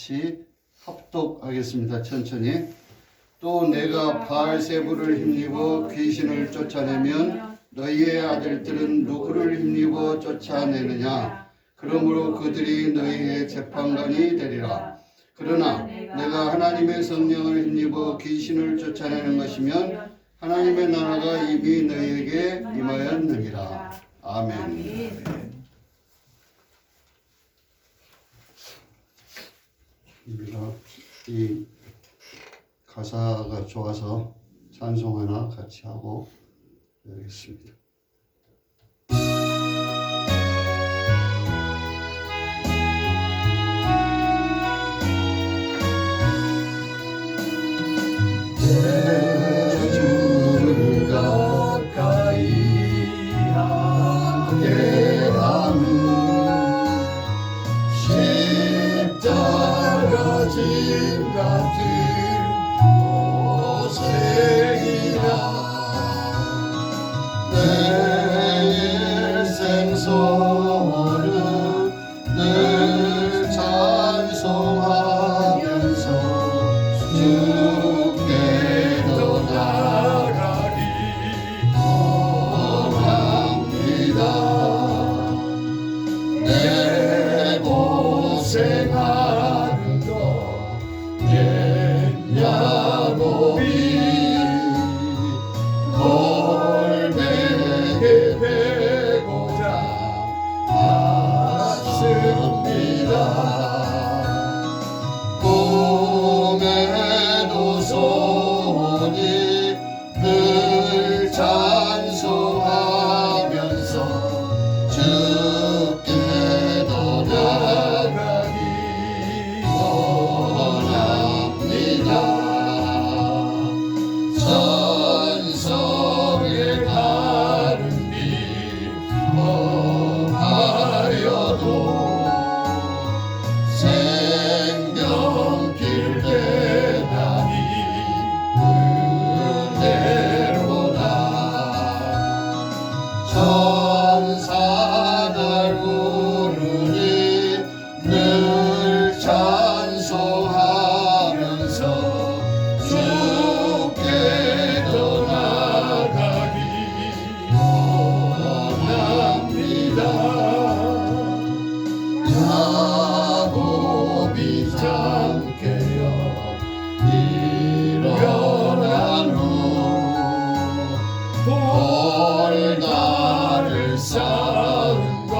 같이 합독하겠습니다. 천천히. 또 내가 바알세불을 힘입어 귀신을 쫓아내면 너희의 아들들은 누구를 힘입어 쫓아내느냐? 그러므로 그들이 너희의 재판관이 되리라. 그러나 내가 하나님의 성령을 힘입어 귀신을 쫓아내는 것이면 하나님의 나라가 이미 너희에게 임하였느니라. 아멘. 우리가 이 가사가 좋아서 찬송 하나 같이 하고 여기겠습니다. 내 주를 가까이 하게 하는 십자가 짐 같은 고생이라 내 일생 소원은 늘 찬송하면서 주께로 나가리 원합니다. 내 고생하는 것 옛야곱이 골뱅에 베고자 왔습니다. 꿈에도 소원이 늘 찬송하면서 주께로 나가기 원합니다. 천성에 가는 길 험하여도 생명길 계단이 은혜로다. 천사들 부르니 늘 찬송하면서 주께로 나가기 원합니다. 야곱이 잠 깨어 일어난 후 돌다를 쌓은 것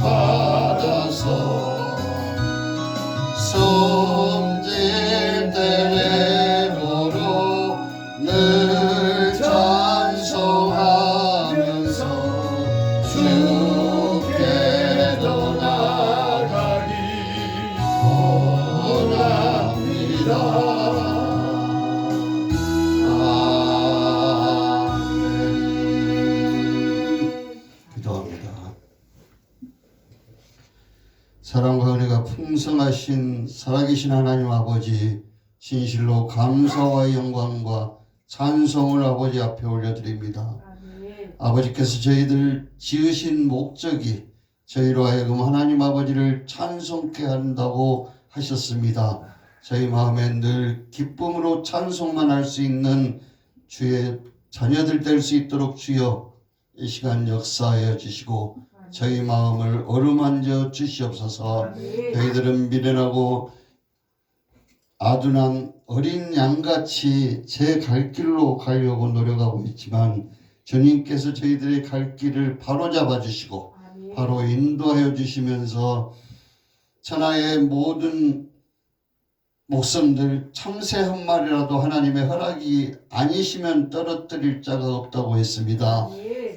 본받아서 숨질 때 내도록 늘 찬송하면서 주께로 나가기 원합니다. 기도합니다. 사랑과 은혜가 풍성하신 살아계신 하나님 아버지, 진실로 감사와 영광과 찬송을 아버지 앞에 올려드립니다. 아버지께서 저희들 지으신 목적이 저희로 하여금 하나님 아버지를 찬송케 한다고 하셨습니다. 저희 마음에 늘 기쁨으로 찬송만 할 수 있는 주의 자녀들 될 수 있도록 주여 이 시간 역사하여 주시고 저희 마음을 어루만져 주시옵소서. 저희들은 미련하고 아둔한 어린 양같이 제 갈 길로 가려고 노력하고 있지만 주님께서 저희들의 갈 길을 바로잡아 주시고 바로 인도하여 주시면서 천하의 모든 목숨들 참새 한 마리라도 하나님의 허락이 아니시면 떨어뜨릴 자가 없다고 했습니다.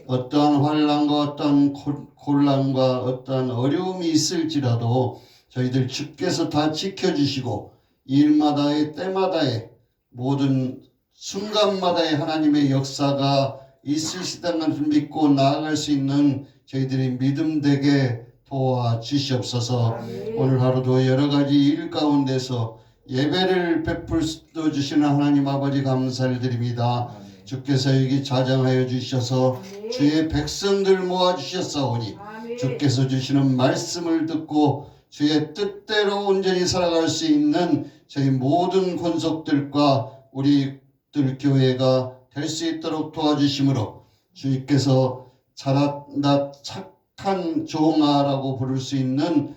어떠한 환난과 어떠한 곤란과 어떠한 어려움이 있을지라도 저희들 주께서 다 지켜주시고 일마다의 때마다의 모든 순간마다의 하나님의 역사가 있으시다는 것을 믿고 나아갈 수 있는 저희들이 믿음 되게 도와주시옵소서. 오늘 하루도 여러 가지 일 가운데서 예배를 베풀 수 주시는 하나님 아버지 감사를 드립니다. 주께서 여기 자정하여 주셔서 주의 백성들 모아주셨사오니 주께서 주시는 말씀을 듣고 주의 뜻대로 온전히 살아갈 수 있는 저희 모든 권속들과 우리들 교회가 될 수 있도록 도와주심으로 주님께서 잘한다 착한 종아라고 부를 수 있는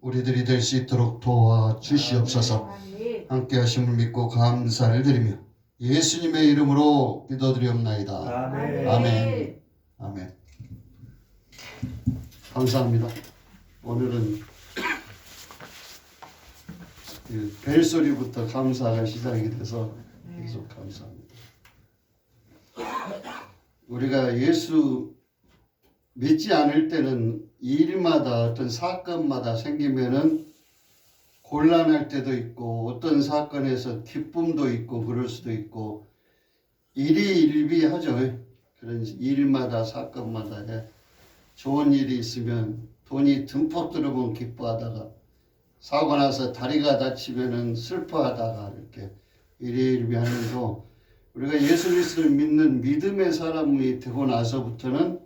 우리들이 될 수 있도록 도와주시옵소서. 함께 하심을 믿고 감사를 드리며 예수님의 이름으로 기도드리옵나이다. 아멘. 아멘. 아멘. 감사합니다. 오늘은 그 벨소리부터 감사가 시작이 돼서 계속 감사합니다. 우리가 예수 믿지 않을 때는 일마다 어떤 사건마다 생기면은 곤란할 때도 있고 어떤 사건에서 기쁨도 있고 그럴 수도 있고 일희일비하죠. 그런 일마다 사건마다 좋은 일이 있으면 돈이 듬뿍 들어오면 기뻐하다가 사고 나서 다리가 다치면은 슬퍼하다가 이렇게 일희일비하면서 우리가 예수 그리스도를 믿는 믿음의 사람이 되고 나서부터는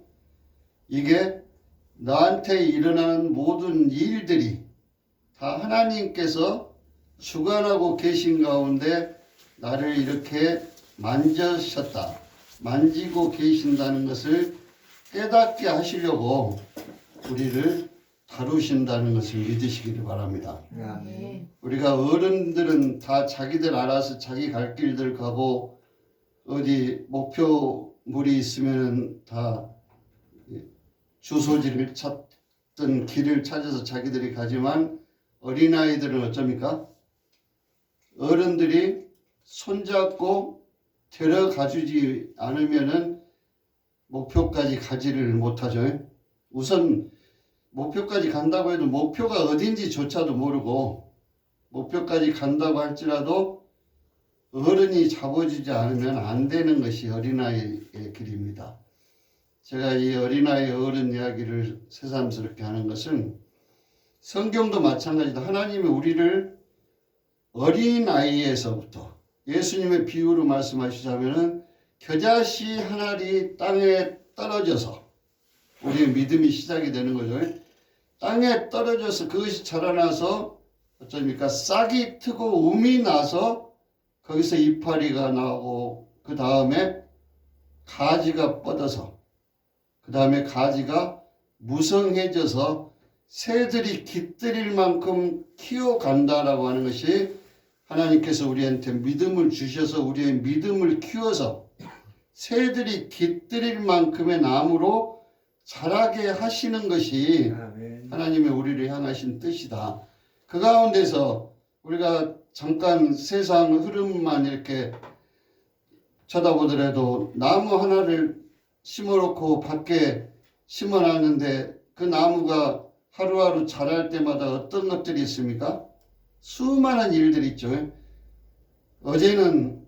이게 나한테 일어나는 모든 일들이 다 하나님께서 주관하고 계신 가운데 나를 이렇게 만지셨다, 만지고 계신다는 것을 깨닫게 하시려고 우리를 다루신다는 것을 믿으시기를 바랍니다. 우리가 어른들은 다 자기들 알아서 자기 갈 길들 가고 어디 목표물이 있으면 다 주소지를 찾던 길을 찾아서 자기들이 가지만 어린아이들은 어쩝니까? 어른들이 손잡고 데려가주지 않으면은 목표까지 가지를 못하죠. 우선 목표까지 간다고 해도 목표가 어딘지조차도 모르고 목표까지 간다고 할지라도 어른이 잡아주지 않으면 안 되는 것이 어린아이의 길입니다. 제가 이 어린아이 어른 이야기를 새삼스럽게 하는 것은 성경도 마찬가지다. 하나님이 우리를 어린아이에서부터 예수님의 비유로 말씀하시자면은 겨자씨 한 알이 땅에 떨어져서 우리의 믿음이 시작이 되는 거죠. 땅에 떨어져서 그것이 자라나서 어쩌니까 싹이 트고 움이 나서 거기서 이파리가 나오고 그 다음에 가지가 뻗어서 그 다음에 가지가 무성해져서 새들이 깃들일 만큼 키워간다라고 하는 것이 하나님께서 우리한테 믿음을 주셔서 우리의 믿음을 키워서 새들이 깃들일 만큼의 나무로 자라게 하시는 것이 하나님의 우리를 향하신 뜻이다. 그 가운데서 우리가 잠깐 세상 흐름만 이렇게 쳐다보더라도 나무 하나를 심어놓고 밖에 심어놨는데 그 나무가 하루하루 자랄 때마다 어떤 것들이 있습니까? 수많은 일들이 있죠. 어제는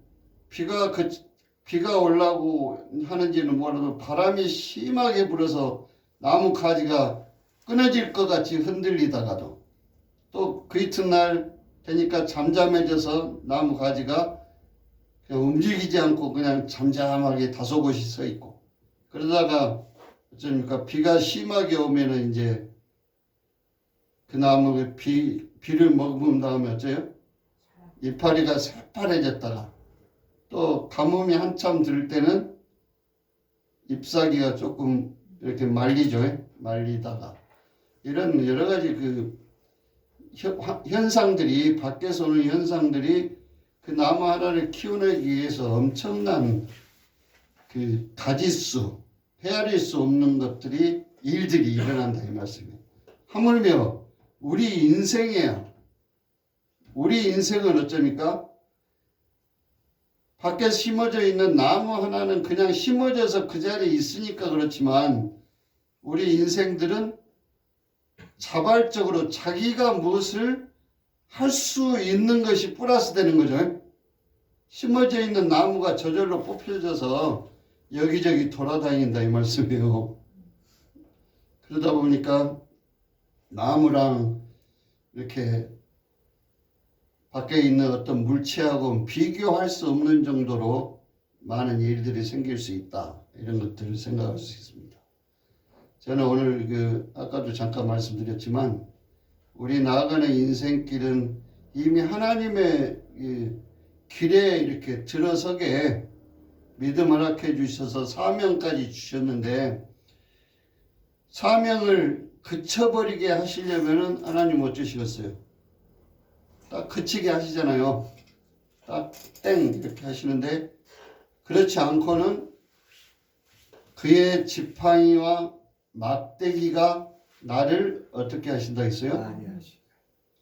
비가 올라고 하는지는 몰라도 바람이 심하게 불어서 나무 가지가 끊어질 것 같이 흔들리다가도 또 그 이튿날 되니까 잠잠해져서 나무 가지가 그냥 움직이지 않고 그냥 잠잠하게 다소곳이 서 있고 그러다가 어쩌니까 비가 심하게 오면은 이제 그 나무가 비를 머금은 다음에 어째요? 이파리가 새파래졌다가 또 가뭄이 한참 들 때는 잎사귀가 조금 이렇게 말리죠. 말리다가 이런 여러 가지 그 현상들이 밖에서 오는 현상들이 그 나무 하나를 키워내기 위해서 엄청난 그 가지수 헤아릴 수 없는 것들이 일들이 일어난다 이 말씀이에요. 하물며 우리 인생이야. 우리 인생은 어쩌니까 밖에 심어져 있는 나무 하나는 그냥 심어져서 그 자리에 있으니까 그렇지만 우리 인생들은 자발적으로 자기가 무엇을 할 수 있는 것이 플러스 되는 거죠. 심어져 있는 나무가 저절로 뽑혀져서 여기저기 돌아다닌다 이 말씀이에요. 그러다 보니까 나무랑 이렇게 밖에 있는 어떤 물체하고 비교할 수 없는 정도로 많은 일들이 생길 수 있다. 이런 것들을 생각할 수 있습니다. 저는 오늘 아까도 잠깐 말씀드렸지만 우리 나아가는 인생길은 이미 하나님의 이 길에 이렇게 들어서게 믿음을 허락해 주셔서 사명까지 주셨는데, 사명을 그쳐버리게 하시려면은 하나님 어쩌시겠어요? 딱 그치게 하시잖아요. 딱 땡 이렇게 하시는데, 그렇지 않고는 그의 지팡이와 막대기가 나를 어떻게 하신다 했어요?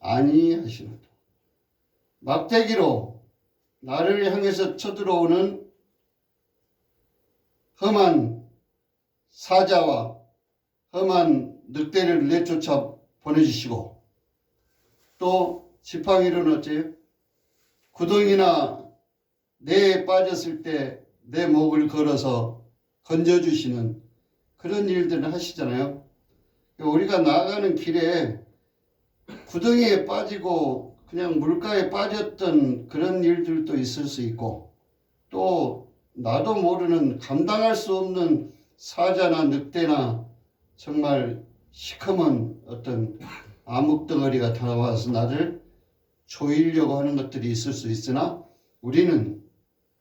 아니하시노라. 막대기로 나를 향해서 쳐들어오는 험한 사자와 험한 늑대를 내쫓아 보내주시고, 또 지팡이로는 어째요? 구덩이나 뇌에 빠졌을 때 내 목을 걸어서 건져주시는 그런 일들을 하시잖아요. 우리가 나아가는 길에 구덩이에 빠지고 그냥 물가에 빠졌던 그런 일들도 있을 수 있고, 또 나도 모르는 감당할 수 없는 사자나 늑대나 정말 시커먼 어떤 암흑덩어리가 다가와서 나를 조이려고 하는 것들이 있을 수 있으나, 우리는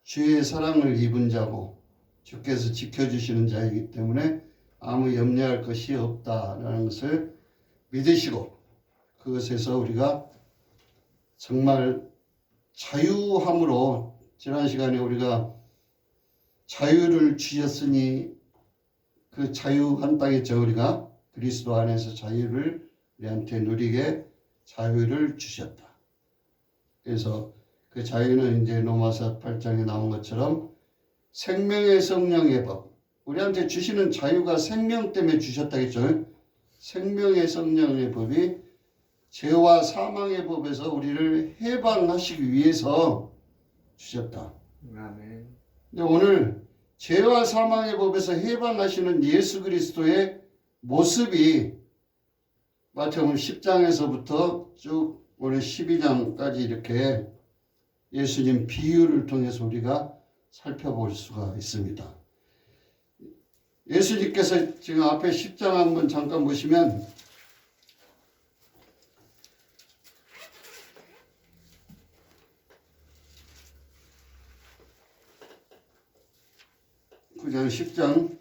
주의 사랑을 입은 자고 주께서 지켜주시는 자이기 때문에 아무 염려할 것이 없다라는 것을 믿으시고, 그것에서 우리가 정말 자유함으로, 지난 시간에 우리가 자유를 주셨으니 그 자유한 땅이죠. 우리가 그리스도 안에서 자유를 우리한테 누리게 자유를 주셨다. 그래서 그 자유는 이제 로마서 8장에 나온 것처럼 생명의 성령의 법, 우리한테 주시는 자유가 생명 때문에 주셨다겠죠. 생명의 성령의 법이 죄와 사망의 법에서 우리를 해방하시기 위해서 주셨다. 아멘. 근데 오늘 죄와 사망의 법에서 해방하시는 예수 그리스도의 모습이 마태복음 10장에서부터 쭉 오늘 12장까지 이렇게 예수님 비유를 통해서 우리가 살펴볼 수가 있습니다. 예수님께서 지금 앞에 10장 한번 잠깐 보시면, 그냥 10장에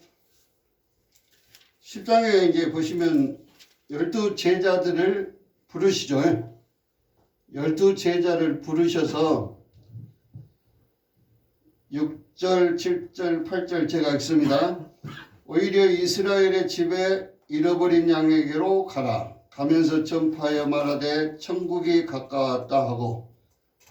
이제 보시면 12제자들을 부르시죠. 12제자를 부르셔서 6절, 7절, 8절 제가 읽습니다. 오히려 이스라엘의 집에 잃어버린 양에게로 가라. 가면서 전파하여 말하되 천국이 가까웠다 하고,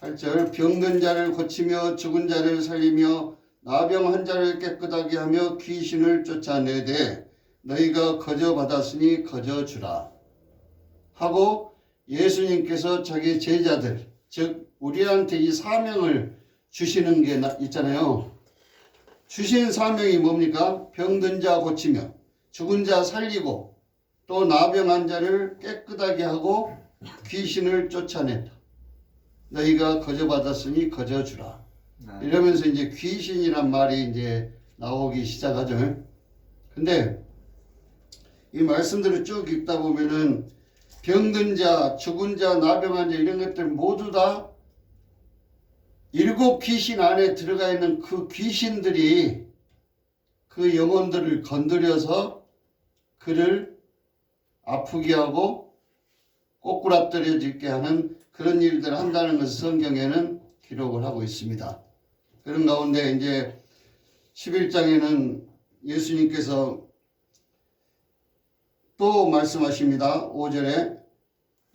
8절 병든 자를 고치며 죽은 자를 살리며 나병 환자를 깨끗하게 하며 귀신을 쫓아내되 너희가 거저 받았으니 거저 주라 하고, 예수님께서 자기 제자들, 즉 우리한테 이 사명을 주시는 게 있잖아요. 주신 사명이 뭡니까? 병든 자 고치며 죽은 자 살리고 또 나병한 자를 깨끗하게 하고 귀신을 쫓아낸다. 너희가 거저 받았으니 거저 주라. 이러면서 이제 귀신이란 말이 이제 나오기 시작하죠. 근데 이 말씀들을 쭉 읽다 보면은 병든 자, 죽은 자, 나병한 자 이런 것들 모두 다 7 귀신 안에 들어가 있는 그 귀신들이 그 영혼들을 건드려서 그를 아프게 하고 꼬꾸라뜨려지게 하는 그런 일들을 한다는 것을 성경에는 기록을 하고 있습니다. 그런 가운데 이제 11장에는 예수님께서 또 말씀하십니다. 5절에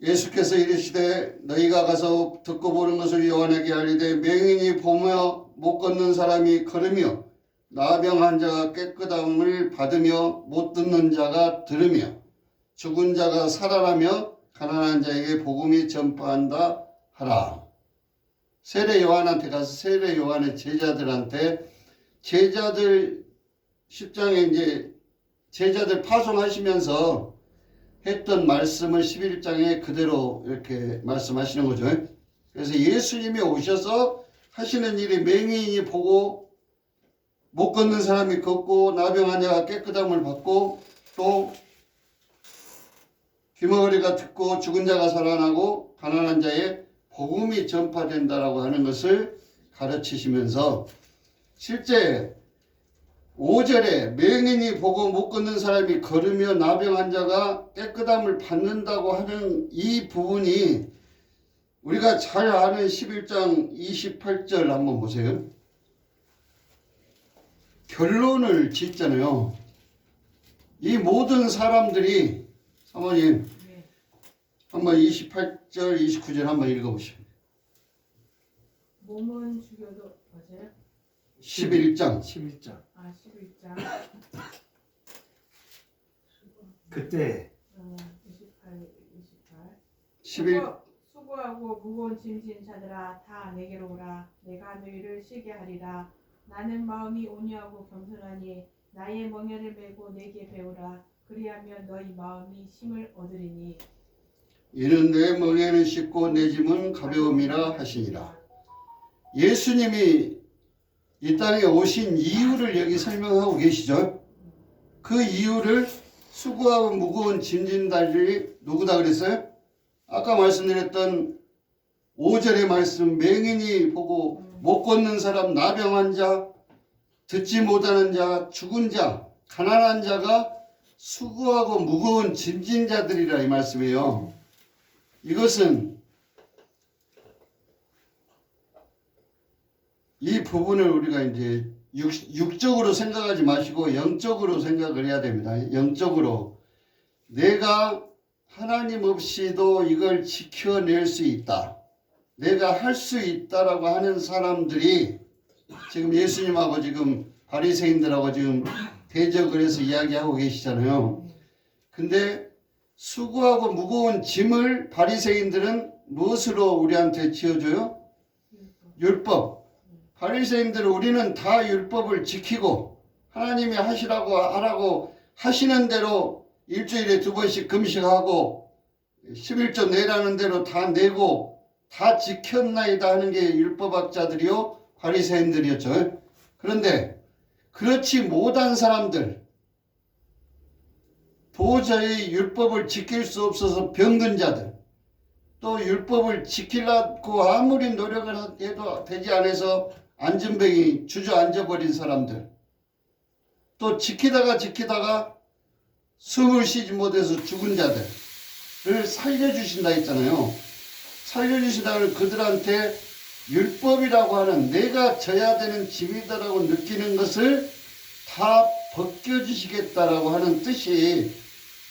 예수께서 이르시되 너희가 가서 듣고 보는 것을 요한에게 알리되 맹인이 보며 못 걷는 사람이 걸으며 나병 환자가 깨끗함을 받으며 못 듣는 자가 들으며 죽은 자가 살아나며 가난한 자에게 복음이 전파한다 하라. 세례 요한한테 가서 세례 요한의 제자들한테, 제자들 10장에 이제 제자들 파송하시면서 했던 말씀을 11장에 그대로 이렇게 말씀하시는 거죠. 그래서 예수님이 오셔서 하시는 일이 맹인이 보고 못 걷는 사람이 걷고 나병 환자가 깨끗함을 받고 또 귀머거리가 듣고 죽은 자가 살아나고 가난한 자의 복음이 전파된다라고 하는 것을 가르치시면서 실제 5절에 맹인이 보고 못 걷는 사람이 걸으며 나병한 자가 깨끗함을 받는다고 하는 이 부분이 우리가 잘 아는 11장 28절 한번 보세요. 결론을 짓잖아요. 이 모든 사람들이 사모님 한번 28절 29절 한번 읽어보시죠. 몸은 죽여도 맞아요? 11장 11장. 아 11장 그때 11 수고하고 무거운 짐진 자들아 다 내게로 오라. 내가 너희를 쉬게 하리라. 나는 마음이 온유하고 겸손하니 나의 멍에를 메고 내게 배우라. 그리하면 너희 마음이 힘을 얻으리니 이는 내 멍에는 쉽고 내 짐은 가벼움이라 하시니라. 예수님이 이 땅에 오신 이유를 여기 설명하고 계시죠. 그 이유를 수고하고 무거운 짐진들이 누구다 그랬어요? 아까 말씀드렸던 5절의 말씀, 맹인이 보고 못 걷는 사람, 나병한 자, 듣지 못하는 자, 죽은 자, 가난한 자가 수고하고 무거운 짐진 자들이라 이 말씀이에요. 이것은 이 부분을 우리가 이제 육적으로 생각하지 마시고 영적으로 생각을 해야 됩니다. 영적으로 내가 하나님 없이도 이걸 지켜낼 수 있다. 내가 할 수 있다라고 하는 사람들이 지금 예수님하고 지금 바리새인들하고 지금 대적을 해서 이야기하고 계시잖아요. 근데 수고하고 무거운 짐을 바리새인들은 무엇으로 우리한테 지어줘요? 율법. 바리새인들은 우리는 다 율법을 지키고 하나님이 하라고 하시는 대로 일주일에 2번씩 금식하고 11조 내라는 대로 다 내고 다 지켰나이다 하는 게 율법학자들이요 바리새인들이었죠. 그런데 그렇지 못한 사람들, 도저히 율법을 지킬 수 없어서 병든 자들, 또 율법을 지키려고 아무리 노력을 해도 되지 않아서 안전병이 주저앉아버린 사람들, 또 지키다가 숨을 쉬지 못해서 죽은 자들을 살려주신다 했잖아요. 살려주신다는 그들한테 율법이라고 하는 내가 져야 되는 짐이다라고 느끼는 것을 다 벗겨주시겠다라고 하는 뜻이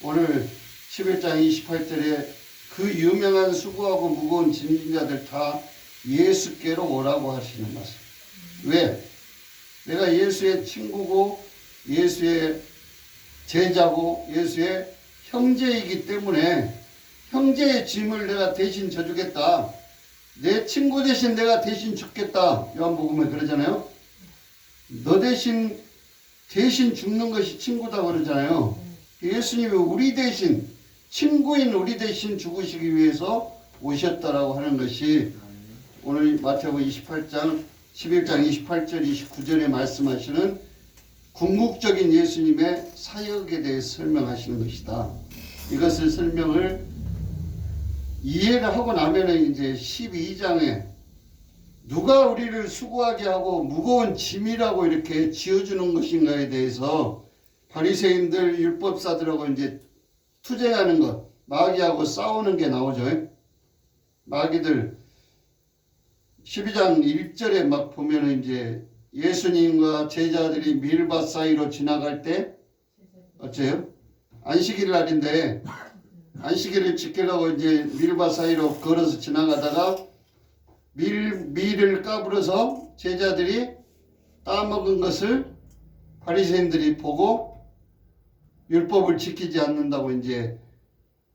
오늘 11장 28절에 그 유명한 수고하고 무거운 짐진 자들 다 예수께로 오라고 하시는 말씀. 왜? 내가 예수의 친구고 예수의 제자고 예수의 형제이기 때문에 형제의 짐을 내가 대신 져주겠다. 내 친구 대신 내가 대신 죽겠다. 요한복음에 그러잖아요. 너 대신 죽는 것이 친구다 그러잖아요. 예수님이 우리 대신 친구인 우리 대신 죽으시기 위해서 오셨다라고 하는 것이 오늘 마태복음 11장 28절 29절에 말씀하시는 궁극적인 예수님의 사역에 대해 설명하시는 것이다. 이것을 설명을 이해를 하고 나면은 이제 12장에 누가 우리를 수고하게 하고 무거운 짐이라고 이렇게 지어주는 것인가에 대해서 바리새인들 율법사들하고 이제 투쟁하는 것, 마귀하고 싸우는 게 나오죠. 마귀들 12장 1절에 막 보면은 이제 예수님과 제자들이 밀밭 사이로 지나갈 때 어째요? 안식일 날인데 안식일을 지키려고 이제 밀밭 사이로 걸어서 지나가다가 밀을 까불어서 제자들이 따먹은 것을 바리새인들이 보고 율법을 지키지 않는다고 이제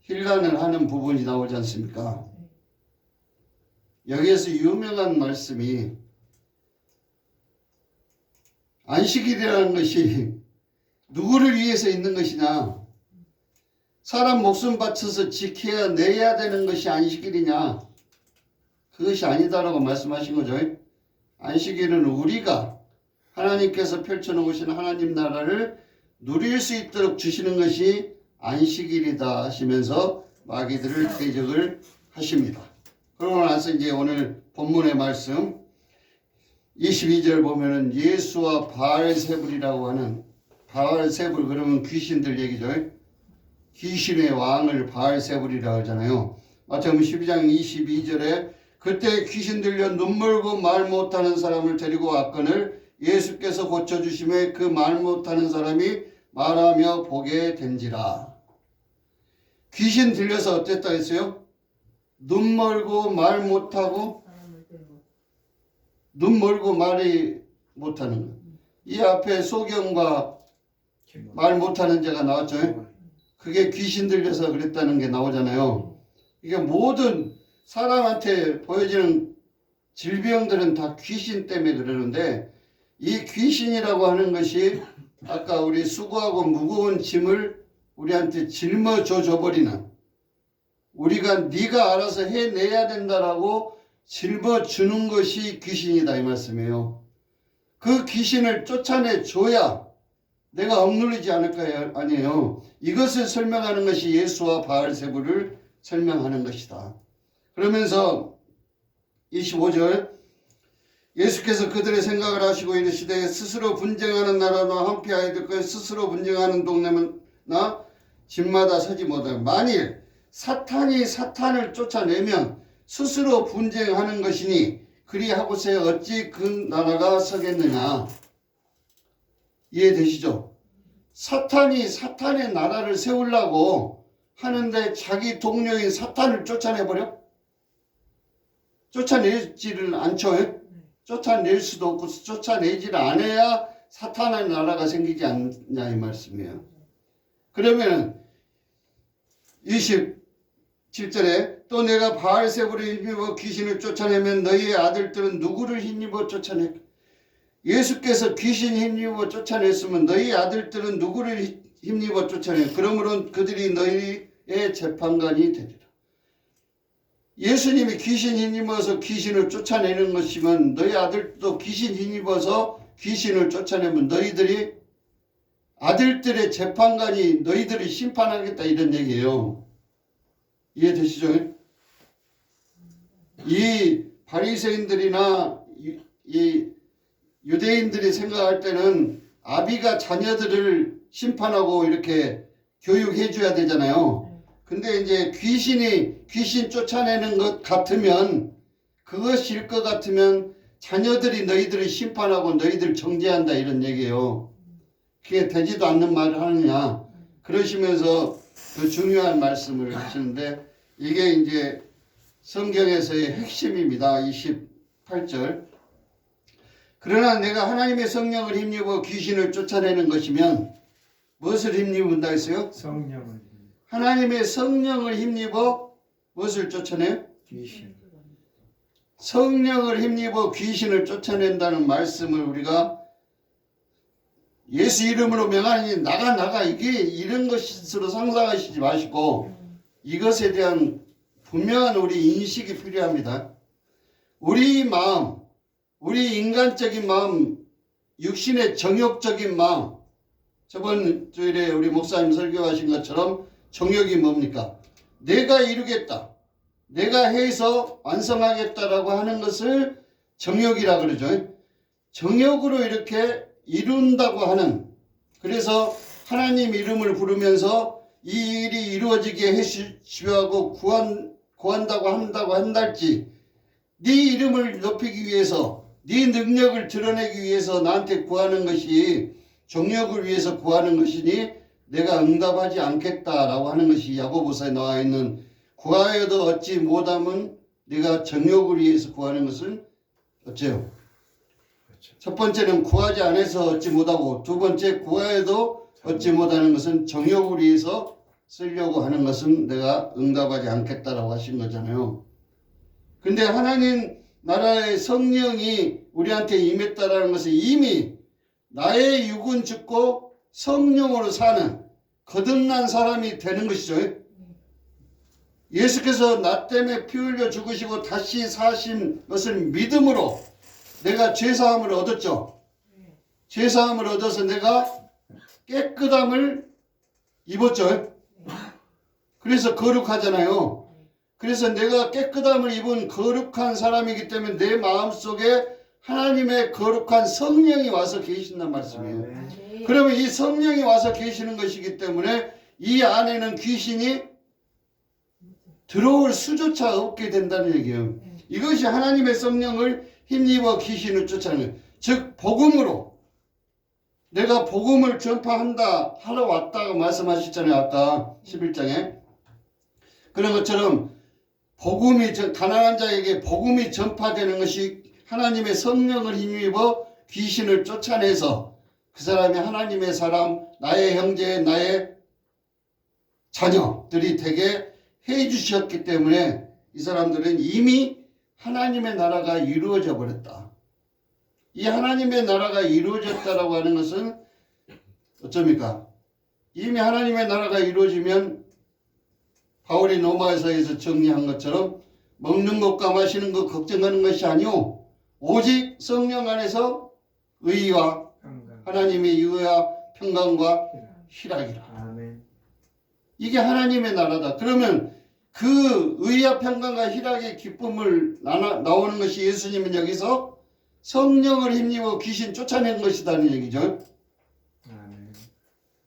힐난을 하는 부분이 나오지 않습니까? 여기에서 유명한 말씀이 안식일이라는 것이 누구를 위해서 있는 것이냐? 사람 목숨 바쳐서 지켜야 내야 되는 것이 안식일이냐? 그것이 아니다라고 말씀하신 거죠. 안식일은 우리가 하나님께서 펼쳐놓으신 하나님 나라를 누릴 수 있도록 주시는 것이 안식일이다 하시면서 마귀들을 대적을 하십니다. 그러고 나서 이제 오늘 본문의 말씀 22절 보면은 예수와 바알세불이라고 하는, 바알세불 그러면 귀신들 얘기죠. 귀신의 왕을 바알세불이라고 하잖아요. 마태복음 12장 22절에 그때 귀신 들려 눈멀고 말 못하는 사람을 데리고 왔거늘 예수께서 고쳐주심에 그 말 못하는 사람이 말하며 보게 된지라. 귀신 들려서 어땠다 했어요? 눈멀고 말 못하고, 눈멀고 말이 못하는 것. 이 앞에 소경과 말 못하는 자가 나왔죠. 그게 귀신 들려서 그랬다는 게 나오잖아요. 이게 모든 사람한테 보여지는 질병들은 다 귀신 때문에 그러는데, 이 귀신이라고 하는 것이 아까 우리 수고하고 무거운 짐을 우리한테 짊어져 줘버리는, 우리가 네가 알아서 해내야 된다라고 짊어주는 것이 귀신이다 이 말씀이에요. 그 귀신을 쫓아내 줘야 내가 억누르지 않을까요? 아니에요. 이것을 설명하는 것이 예수와 바알세불을 설명하는 것이다. 그러면서 25절 예수께서 그들의 생각을 하시고 이르시되 스스로 분쟁하는 나라나 한피하여 그 스스로 분쟁하는 동네나 집마다 서지 못하고, 만일 사탄이 사탄을 쫓아내면 스스로 분쟁하는 것이니 그리하고서 어찌 그 나라가 서겠느냐. 이해되시죠? 사탄이 사탄의 나라를 세우려고 하는데 자기 동료인 사탄을 쫓아내버려? 쫓아내지를 않죠. 쫓아낼 수도 없고 쫓아내지를 않아야 사탄의 나라가 생기지 않냐 이 말씀이에요. 그러면 27절에 또 내가 바알세불을 힘입어 귀신을 쫓아내면 너희의 아들들은 누구를 힘입어 쫓아낼까? 예수께서 귀신 힘입어 쫓아냈으면 너희 아들들은 누구를 힘입어 쫓아내? 그러므로 그들이 너희의 재판관이 되리라. 예수님이 귀신 힘입어서 귀신을 쫓아내는 것이면 너희 아들도 귀신 힘입어서 귀신을 쫓아내면 너희들이 아들들의 재판관이 너희들을 심판하겠다 이런 얘기예요. 이해되시죠? 이 바리새인들이나 이 유대인들이 생각할 때는 아비가 자녀들을 심판하고 이렇게 교육해 줘야 되잖아요. 근데 이제 귀신 쫓아내는 것 같으면, 그것일 것 같으면 자녀들이 너희들을 심판하고 너희들 정죄한다 이런 얘기예요. 그게 되지도 않는 말을 하느냐. 그러시면서 그 중요한 말씀을 하시는데, 이게 이제 성경에서의 핵심입니다. 28절. 그러나 내가 하나님의 성령을 힘입어 귀신을 쫓아내는 것이면 무엇을 힘입은다 했어요? 성령을. 하나님의 성령을 힘입어 무엇을 쫓아내요? 귀신. 성령을 힘입어 귀신을 쫓아낸다는 말씀을 우리가 예수 이름으로 명하니 나가 이게 이런 것으로 상상하시지 마시고 이것에 대한 분명한 우리 인식이 필요합니다. 우리 마음, 우리 인간적인 마음, 육신의 정욕적인 마음, 저번 주일에 우리 목사님 설교하신 것처럼 정욕이 뭡니까? 내가 이루겠다, 내가 해서 완성하겠다라고 하는 것을 정욕이라 그러죠. 정욕으로 이렇게 이룬다고 하는, 그래서 하나님 이름을 부르면서 이 일이 이루어지게 해주시고 구한다고 한달지 네 이름을 높이기 위해서, 네 능력을 드러내기 위해서 나한테 구하는 것이 정욕을 위해서 구하는 것이니 내가 응답하지 않겠다라고 하는 것이 야고보서에 나와 있는, 구하여도 얻지 못하면 네가 정욕을 위해서 구하는 것은 어째요? 그렇죠. 첫 번째는 구하지 않아서 얻지 못하고, 두 번째 구하여도 얻지 못하는 것은 정욕을 위해서 쓰려고 하는 것은 내가 응답하지 않겠다라고 하신 거잖아요. 근데 하나님 나라의 성령이 우리한테 임했다라는 것은 이미 나의 육은 죽고 성령으로 사는 거듭난 사람이 되는 것이죠. 예수께서 나 때문에 피 흘려 죽으시고 다시 사신 것을 믿음으로 내가 죄사함을 얻었죠. 죄사함을 얻어서 내가 깨끗함을 입었죠. 그래서 거룩하잖아요. 그래서 내가 깨끗함을 입은 거룩한 사람이기 때문에 내 마음속에 하나님의 거룩한 성령이 와서 계신단 말씀이에요. 아멘. 그러면 이 성령이 와서 계시는 것이기 때문에 이 안에는 귀신이 들어올 수조차 없게 된다는 얘기예요. 이것이 하나님의 성령을 힘입어 귀신을 쫓아내는 거예요. 즉 복음으로 내가 복음을 전파한다 하러 왔다고 말씀하셨잖아요. 아까 11장에. 그런 것처럼 복음이 가난한 자에게 복음이 전파되는 것이 하나님의 성령을 힘입어 귀신을 쫓아내서 그 사람이 하나님의 사람, 나의 형제, 나의 자녀들이 되게 해 주셨기 때문에 이 사람들은 이미 하나님의 나라가 이루어져 버렸다. 이 하나님의 나라가 이루어졌다라고 하는 것은 어쩝니까? 이미 하나님의 나라가 이루어지면 바울이 로마서에서 정리한 것처럼 먹는 것과 마시는 것 걱정하는 것이 아니오 오직 성령 안에서 의와 하나님의 의와 평강과 희락이라. 아멘. 이게 하나님의 나라다. 그러면 그 의와 평강과 희락의 기쁨을 나오는 것이 예수님은 여기서 성령을 힘입어 귀신 쫓아낸 것이라는 얘기죠. 아멘.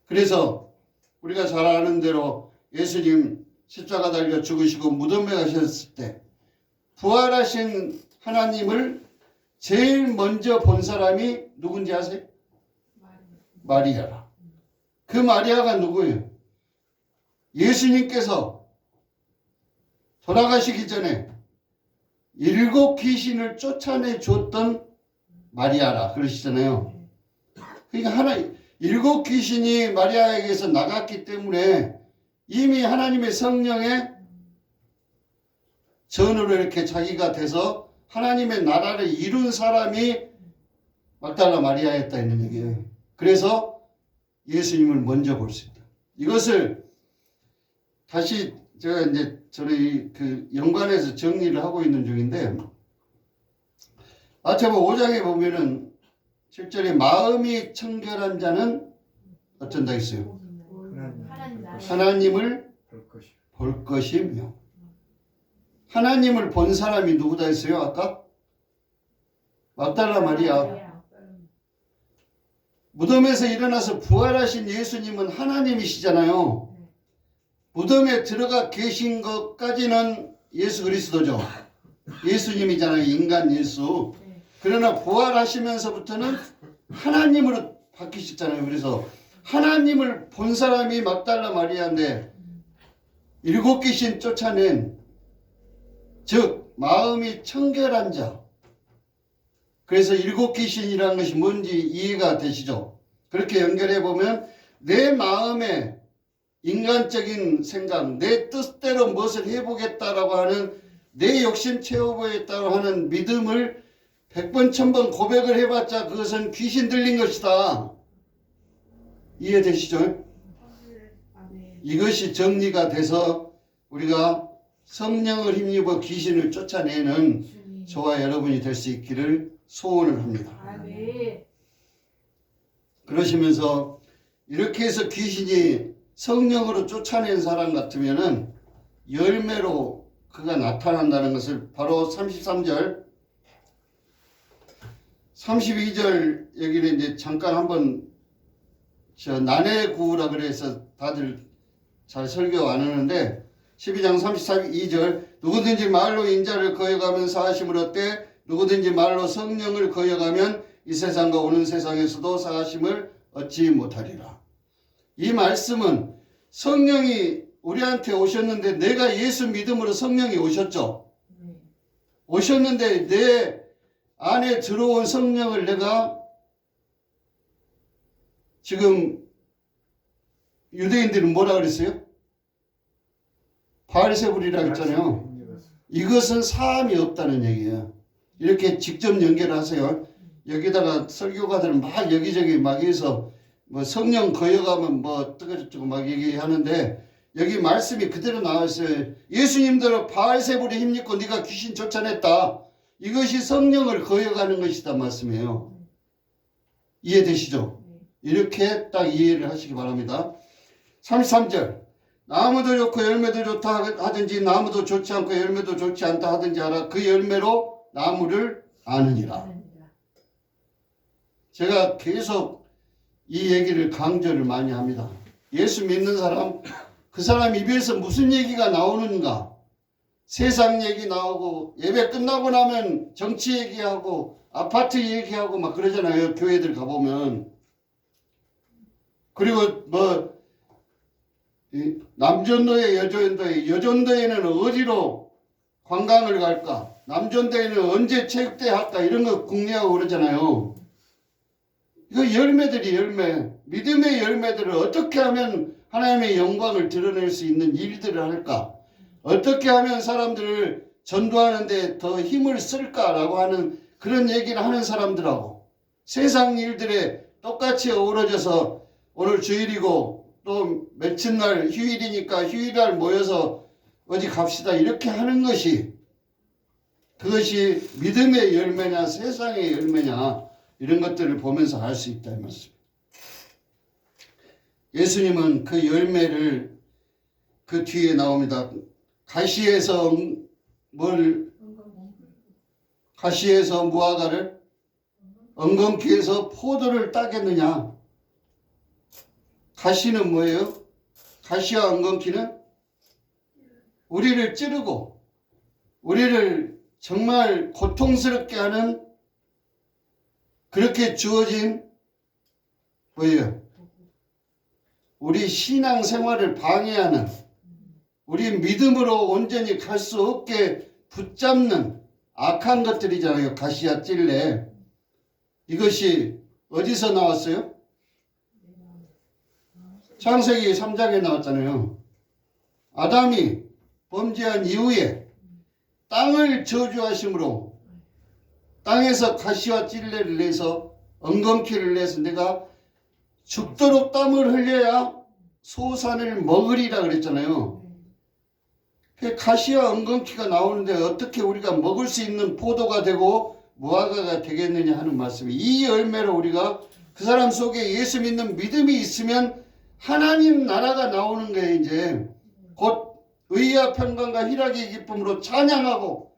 그래서 우리가 잘 아는 대로 예수님 십자가 달려 죽으시고 무덤에 가셨을 때 부활하신 하나님을 제일 먼저 본 사람이 누군지 아세요? 마리아라. 그 마리아가 누구예요? 예수님께서 돌아가시기 전에 7 귀신을 쫓아내 줬던 마리아라 그러시잖아요. 그러니까 7 귀신이 마리아에게서 나갔기 때문에 이미 하나님의 성령의 전으로 이렇게 자기가 돼서 하나님의 나라를 이룬 사람이 막달라 마리아였다 있는 얘기예요. 그래서 예수님을 먼저 볼 수 있다. 이것을 다시 제가 이제 저는 그 연관해서 정리를 하고 있는 중인데 마태복음 5장에 보면은 7절에 마음이 청결한 자는 어쩐다 했어요. 하나님을 볼 것이며 하나님을 본 사람이 누구다 했어요? 아까 막달라 마리아. 무덤에서 일어나서 부활하신 예수님은 하나님이시잖아요. 무덤에 들어가 계신 것까지는 예수 그리스도죠. 예수님이잖아요. 인간 예수. 그러나 부활하시면서부터는 하나님으로 바뀌셨잖아요. 그래서 하나님을 본 사람이 막달라 마리아인데 7 귀신 쫓아낸 즉 마음이 청결한 자. 그래서 7 귀신이라는 것이 뭔지 이해가 되시죠? 그렇게 연결해 보면 내 마음에 인간적인 생각, 내 뜻대로 무엇을 해보겠다라고 하는 내 욕심 채워보겠다고 하는 믿음을 100번 1000번 고백을 해봤자 그것은 귀신 들린 것이다. 이해되시죠? 이것이 정리가 돼서 우리가 성령을 힘입어 귀신을 쫓아내는 저와 여러분이 될 수 있기를 소원을 합니다. 그러시면서 이렇게 해서 귀신이 성령으로 쫓아낸 사람 같으면은 열매로 그가 나타난다는 것을 바로 33절, 32절 여기는 이제 잠깐 한번 난해구라 그래서 다들 잘 설교 안 하는데 12장 32절 누구든지 말로 인자를 거여가면 사하심을 얻되 누구든지 말로 성령을 거여가면 이 세상과 오는 세상에서도 사하심을 얻지 못하리라. 이 말씀은 성령이 우리한테 오셨는데 내가 예수 믿음으로 성령이 오셨죠. 오셨는데 내 안에 들어온 성령을 내가 지금 유대인들은 뭐라 그랬어요? 바알세불이라고 했잖아요. 이것은 사함이 없다는 얘기예요. 이렇게 직접 연결하세요. 여기다가 설교가들은 막 여기저기 막 해서 뭐 성령 거여가면 뭐 어쩌고 막 얘기하는데 여기 말씀이 그대로 나와 있어요. 예수님들은 바알세불이 힘입고 네가 귀신 쫓아냈다. 이것이 성령을 거여가는 것이다 말씀이에요. 이해되시죠? 이렇게 딱 이해를 하시기 바랍니다. 33절 나무도 좋고 열매도 좋다 하든지 나무도 좋지 않고 열매도 좋지 않다 하든지 하라. 그 열매로 나무를 아느니라. 제가 계속 이 얘기를 강조를 많이 합니다. 예수 믿는 사람, 그 사람 입에서 무슨 얘기가 나오는가? 세상 얘기 나오고 예배 끝나고 나면 정치 얘기하고 아파트 얘기하고 막 그러잖아요. 교회들 가보면. 그리고 뭐 남전도에 여전도에, 여전도에는 어디로 관광을 갈까? 남전도에는 언제 체육대회 할까? 이런 거 궁리하고 그러잖아요. 이거 열매들이 열매, 믿음의 열매들을 어떻게 하면 하나님의 영광을 드러낼 수 있는 일들을 할까? 어떻게 하면 사람들을 전도하는 데 더 힘을 쓸까라고 하는 그런 얘기를 하는 사람들하고 세상 일들에 똑같이 어우러져서 오늘 주일이고 또 며칠 휴일이니까 휴일날 모여서 어디 갑시다 이렇게 하는 것이 그것이 믿음의 열매냐 세상의 열매냐 이런 것들을 보면서 알 수 있다 이 말씀. 예수님은 그 열매를 그 뒤에 나옵니다. 가시에서 가시에서 무화과를 엉겅퀴에서 포도를 따겠느냐. 가시는 뭐예요? 가시와 엉겅퀴는 우리를 찌르고 우리를 정말 고통스럽게 하는 그렇게 주어진 뭐예요? 우리 신앙 생활을 방해하는 우리 믿음으로 온전히 갈 수 없게 붙잡는 악한 것들이잖아요. 가시와 찔레. 이것이 어디서 나왔어요? 창세기 3장에 나왔잖아요. 아담이 범죄한 이후에 땅을 저주하심으로 땅에서 가시와 찔레를 내서 엉겅퀴를 내서 내가 죽도록 땀을 흘려야 소산을 먹으리라 그랬잖아요. 가시와 엉겅퀴가 나오는데 어떻게 우리가 먹을 수 있는 포도가 되고 무화과가 되겠느냐 하는 말씀이 이 열매로 우리가 그 사람 속에 예수 믿는 믿음이 있으면 하나님 나라가 나오는 거예요. 이제 곧 의와 평강과 희락의 기쁨으로 찬양하고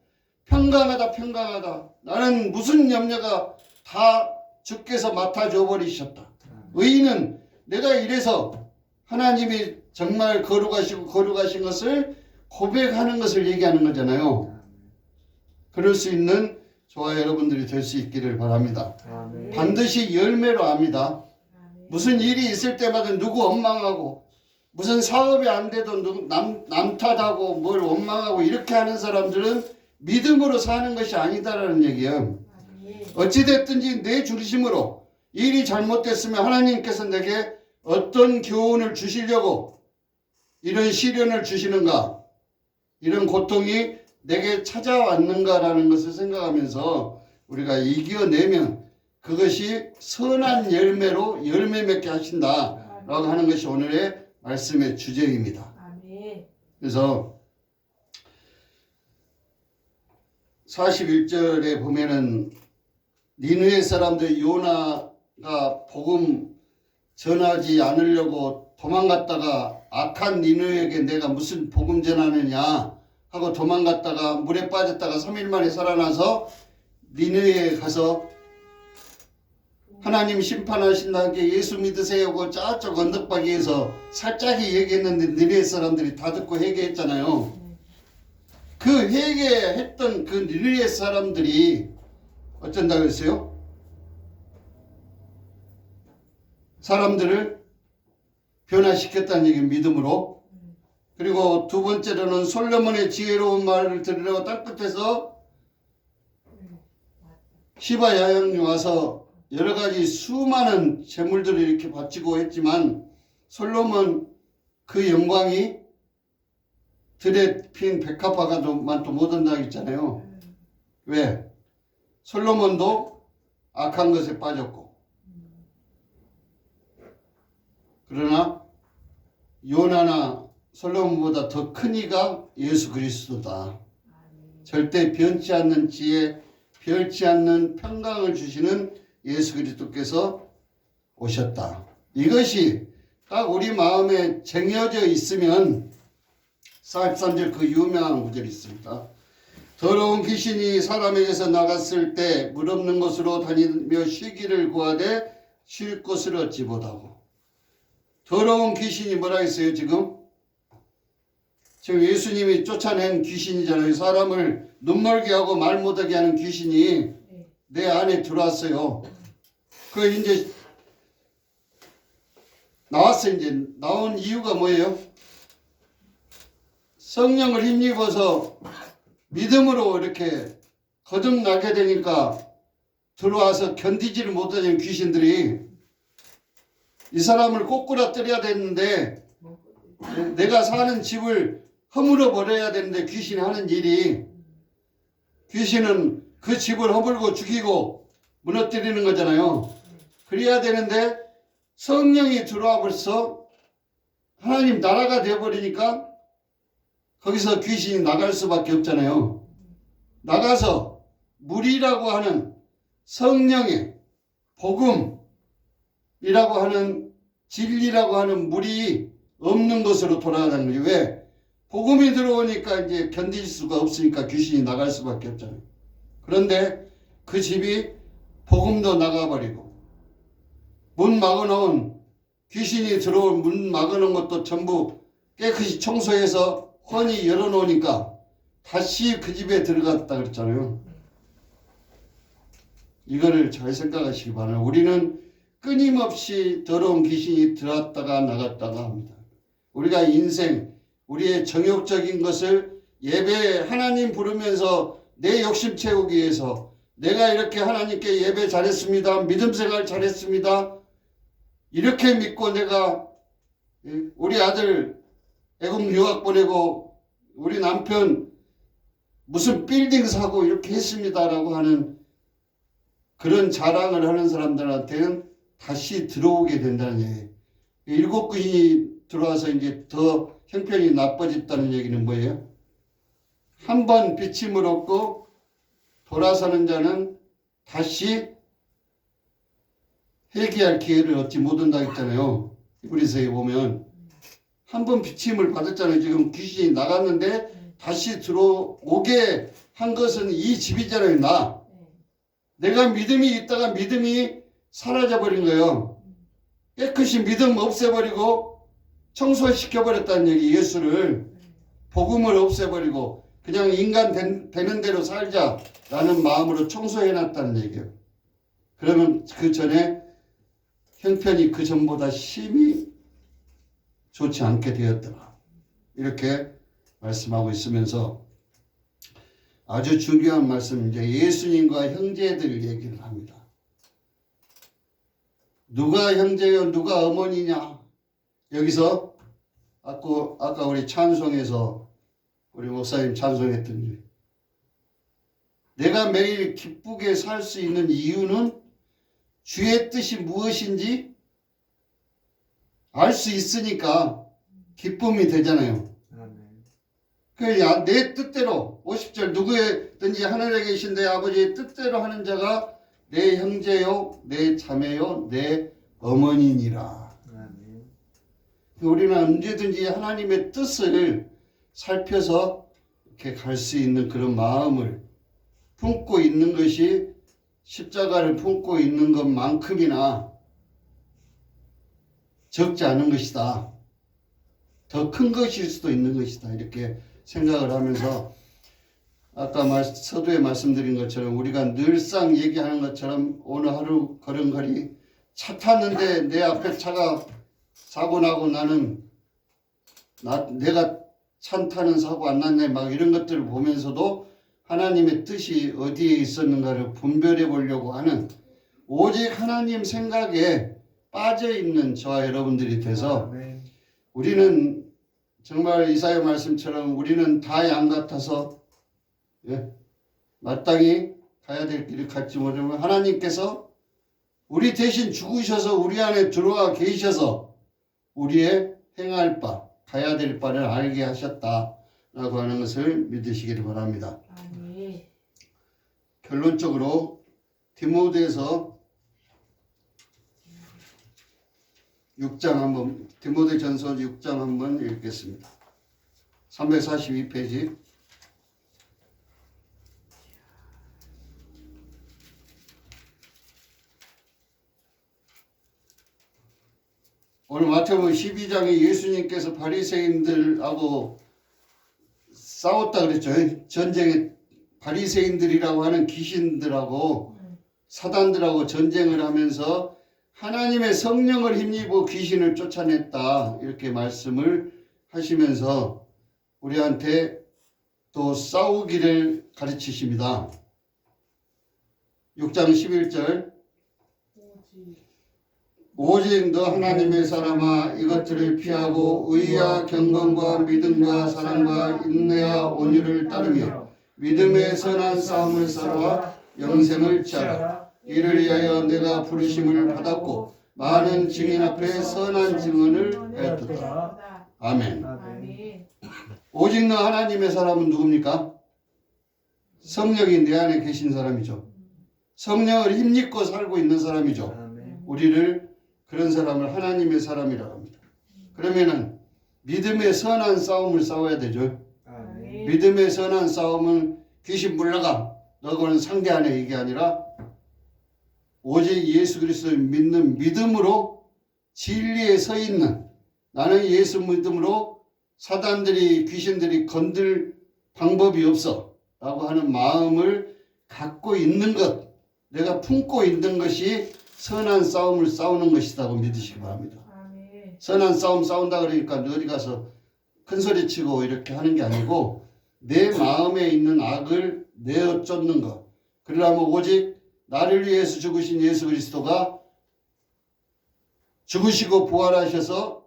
평강하다 평강하다 나는 무슨 염려가 다 주께서 맡아줘 버리셨다. 의인은 내가 이래서 하나님이 정말 거룩하신 것을 고백하는 것을 얘기하는 거잖아요. 그럴 수 있는 저와 여러분들이 될 수 있기를 바랍니다. 아멘. 반드시 열매로 압니다. 무슨 일이 있을 때마다 누구 원망하고 무슨 사업이 안 돼도 남 탓하고 뭘 원망하고 이렇게 하는 사람들은 믿음으로 사는 것이 아니다라는 얘기예요. 어찌됐든지 내 중심으로 일이 잘못됐으면 하나님께서 내게 어떤 교훈을 주시려고 이런 시련을 주시는가, 이런 고통이 내게 찾아왔는가라는 것을 생각하면서 우리가 이겨내면 그것이 선한 열매로 열매 맺게 하신다라고 하는 것이 오늘의 말씀의 주제입니다. 그래서 41절에 보면은 니느웨 사람들 요나가 복음 전하지 않으려고 도망갔다가 악한 니느웨에게 내가 무슨 복음 전하느냐 하고 도망갔다가 물에 빠졌다가 3일 만에 살아나서 니느웨에 가서 하나님 심판하신다는 게 예수 믿으세요 하고 저쪽 언덕바위에서 살짝이 얘기했는데 니느웨 사람들이 다 듣고 회개했잖아요. 그 회개했던 그 니느웨 사람들이 어쩐다 그랬어요? 사람들을 변화시켰다는 얘기 믿음으로. 그리고 두 번째로는 솔로몬의 지혜로운 말을 들으려고 땅끝에서 시바 야영이 와서 여러 가지 수많은 재물들을 이렇게 바치고 했지만 솔로몬 그 영광이 들에 핀 백합화가만도 못한다고 했잖아요. 왜? 솔로몬도 악한 것에 빠졌고 그러나 요나나 솔로몬보다 더 큰 이가 예수 그리스도다. 절대 변치 않는 지혜, 변치 않는 평강을 주시는 예수 그리스도께서 오셨다. 이것이 딱 우리 마음에 쟁여져 있으면 43절 그 유명한 구절이 있습니다. 더러운 귀신이 사람에게서 나갔을 때 물 없는 곳으로 다니며 쉬기를 구하되 쉴 곳을 얻지 못하고. 더러운 귀신이 뭐라 했어요 지금? 지금 예수님이 쫓아낸 귀신이잖아요. 사람을 눈멀게 하고 말 못하게 하는 귀신이 내 안에 들어왔어요. 그 이제 나왔어. 이제 나온 이유가 뭐예요? 성령을 힘입어서 믿음으로 이렇게 거듭나게 되니까 들어와서 견디지를 못하는 귀신들이 이 사람을 꼬꾸라뜨려야 되는데 내가 사는 집을 허물어 버려야 되는데 귀신이 하는 일이 귀신은 그 집을 허물고 죽이고 무너뜨리는 거잖아요. 그래야 되는데 성령이 들어와 벌써 하나님 나라가 되어버리니까 거기서 귀신이 나갈 수밖에 없잖아요. 나가서 물이라고 하는 성령의 복음이라고 하는 진리라고 하는 물이 없는 곳으로 돌아가는 거죠. 왜? 복음이 들어오니까 이제 견딜 수가 없으니까 귀신이 나갈 수밖에 없잖아요. 그런데 그 집이 복음도 나가버리고 문 막아놓은 귀신이 들어온 문 막아놓은 것도 전부 깨끗이 청소해서 훤히 열어놓으니까 다시 그 집에 들어갔다 그랬잖아요. 이거를 잘 생각하시기 바랍니다. 우리는 끊임없이 더러운 귀신이 들어왔다가 나갔다가 합니다. 우리가 인생, 우리의 정욕적인 것을 예배 하나님 부르면서 내 욕심 채우기 위해서 내가 이렇게 하나님께 예배 잘했습니다. 믿음 생활 잘했습니다. 이렇게 믿고 내가 우리 아들 애국 유학 보내고 우리 남편 무슨 빌딩 사고 이렇게 했습니다라고 하는 그런 자랑을 하는 사람들한테는 다시 들어오게 된다는 얘기예요. 일곱 귀신이 들어와서 이제 더 형편이 나빠졌다는 얘기는 뭐예요? 한 번 비침을 얻고 돌아서는 자는 다시 회개할 기회를 얻지 못한다 했잖아요. 히브리서에 보면 한 번 비침을 받았잖아요. 지금 귀신이 나갔는데 다시 들어오게 한 것은 이 집이잖아요. 내가 믿음이 있다가 믿음이 사라져버린 거예요. 깨끗이 믿음 없애버리고 청소시켜버렸다는 얘기. 예수를 복음을 없애버리고 그냥 인간 되는 대로 살자라는 마음으로 청소해놨다는 얘기예요. 그러면 그 전에 형편이 그 전보다 심히 좋지 않게 되었더라. 이렇게 말씀하고 있으면서 아주 중요한 말씀, 이제 예수님과 형제들 얘기를 합니다. 누가 형제요, 누가 어머니냐? 여기서 아까 우리 찬송에서 우리 목사님 찬송했던 일. 내가 매일 기쁘게 살 수 있는 이유는 주의 뜻이 무엇인지 알 수 있으니까 기쁨이 되잖아요. 그러니까 내 뜻대로 50절 누구든지 하늘에 계신 내 아버지의 뜻대로 하는 자가 내 형제요, 내 자매요, 내 어머니니라. 우리는 언제든지 하나님의 뜻을 살펴서 이렇게 갈 수 있는 그런 마음을 품고 있는 것이 십자가를 품고 있는 것만큼이나 적지 않은 것이다. 더 큰 것일 수도 있는 것이다. 이렇게 생각을 하면서 아까 서두에 말씀드린 것처럼 우리가 늘상 얘기하는 것처럼 오늘 하루 걸음걸이 차 탔는데 내 앞에 차가 사고 나고 나는 내가 차 타는 사고 안 났네 막 이런 것들을 보면서도 하나님의 뜻이 어디에 있었는가를 분별해 보려고 하는 오직 하나님 생각에 빠져 있는 저와 여러분들이 돼서 우리는 정말 이사야 말씀처럼 우리는 다 양 같아서 마땅히 가야 될 길을 갖지 못하면 하나님께서 우리 대신 죽으셔서 우리 안에 들어와 계셔서 우리의 행할 바, 가야 될 바를 알게 하셨다라고 하는 것을 믿으시기를 바랍니다. 결론적으로 디모데전서 6장 한번 읽겠습니다. 342페이지. 오늘 마태복음 12장에 예수님께서 바리새인들하고 싸웠다 그랬죠. 전쟁에 바리새인들이라고 하는 귀신들하고 사단들하고 전쟁을 하면서 하나님의 성령을 힘입어 귀신을 쫓아냈다 이렇게 말씀을 하시면서 우리한테 또 싸우기를 가르치십니다. 6장 11절 오직 너 하나님의 사람아 이것들을 피하고 의와 경건과 믿음과 사랑과 인내와 온유를 따르며 믿음의 선한 싸움을 싸워 영생을 취하라. 이를 위하여 내가 부르심을 받았고 많은 증인 앞에 선한 증언을 베었도다. 아멘. 아멘. 오직 너 하나님의 사람은 누굽니까? 성령이 내 안에 계신 사람이죠. 성령을 힘입고 살고 있는 사람이죠. 아멘. 우리를 그런 사람을 하나님의 사람이라고 합니다. 그러면은 믿음의 선한 싸움을 싸워야 되죠. 아멘. 믿음의 선한 싸움은 귀신 물러가 너거는 상대하네 이게 아니라 오직 예수 그리스도를 믿는 믿음으로 진리에 서 있는 나는 예수 믿음으로 사단들이 귀신들이 건들 방법이 없어 라고 하는 마음을 갖고 있는 것 내가 품고 있는 것이 선한 싸움을 싸우는 것이라고 믿으시기 바랍니다. 아멘. 선한 싸움 싸운다 그러니까 어디 가서 큰 소리 치고 이렇게 하는 게 아니고 내 마음에 있는 악을 내어 쫓는 것. 그러려면 오직 나를 위해서 죽으신 예수 그리스도가 죽으시고 부활하셔서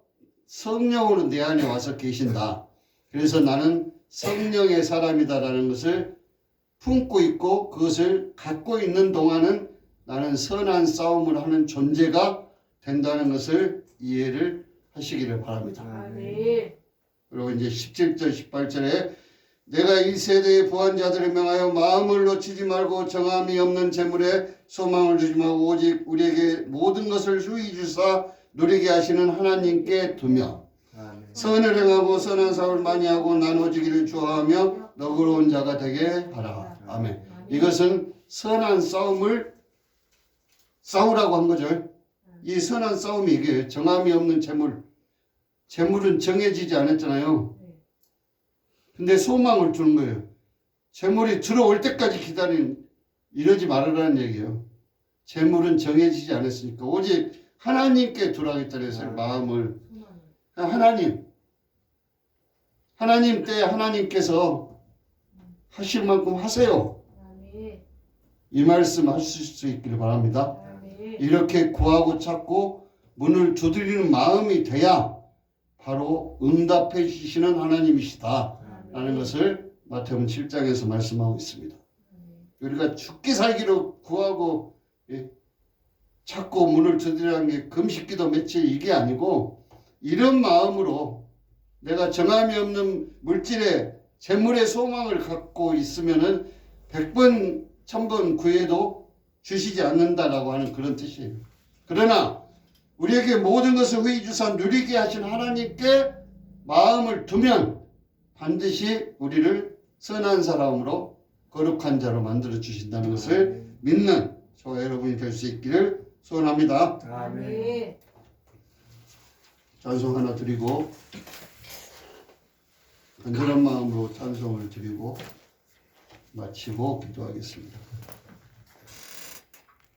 성령으로 내 안에 와서 계신다. 그래서 나는 성령의 사람이다라는 것을 품고 있고 그것을 갖고 있는 동안은 나는 선한 싸움을 하는 존재가 된다는 것을 이해를 하시기를 바랍니다. 아멘. 그리고 이제 17절 18절에 내가 이 세대의 부한자들을 명하여 마음을 놓치지 말고 정함이 없는 재물에 소망을 두지 말고 오직 우리에게 모든 것을 수히 주사 누리게 하시는 하나님께 두며 아멘. 선을 행하고 선한 사업을 많이 하고 나눠주기를 좋아하며 너그러운 자가 되게 하라. 아멘. 이것은 선한 싸움을 싸우라고 한 거죠. 이 선한 싸움이 이게 정함이 없는 재물. 재물은 정해지지 않았잖아요. 근데 소망을 주는 거예요. 재물이 들어올 때까지 기다리는 이러지 말으라는 얘기예요. 재물은 정해지지 않았으니까 오직 하나님께 두라겠다 해서 마음을 하나님 때 하나님께서 하실 만큼 하세요. 아멘. 이 말씀 하실 수 있기를 바랍니다. 아멘. 이렇게 구하고 찾고 문을 두드리는 마음이 돼야 바로 응답해 주시는 하나님이시다 라는 것을 마태복음 7장에서 말씀하고 있습니다. 우리가 죽기 살기로 구하고 찾고 문을 두드리는 게 금식기도 며칠 이게 아니고 이런 마음으로 내가 정함이 없는 물질에 재물의 소망을 갖고 있으면은 100번 1000번 구해도 주시지 않는다라고 하는 그런 뜻이에요. 그러나 우리에게 모든 것을 후히 주사 누리게 하신 하나님께 마음을 두면 반드시 우리를 선한 사람으로 거룩한 자로 만들어 주신다는 것을 믿는 저와 여러분이 될 수 있기를 소원합니다. 아멘. 찬송 하나 드리고 간절한 마음으로 찬송을 드리고 마치고 기도하겠습니다.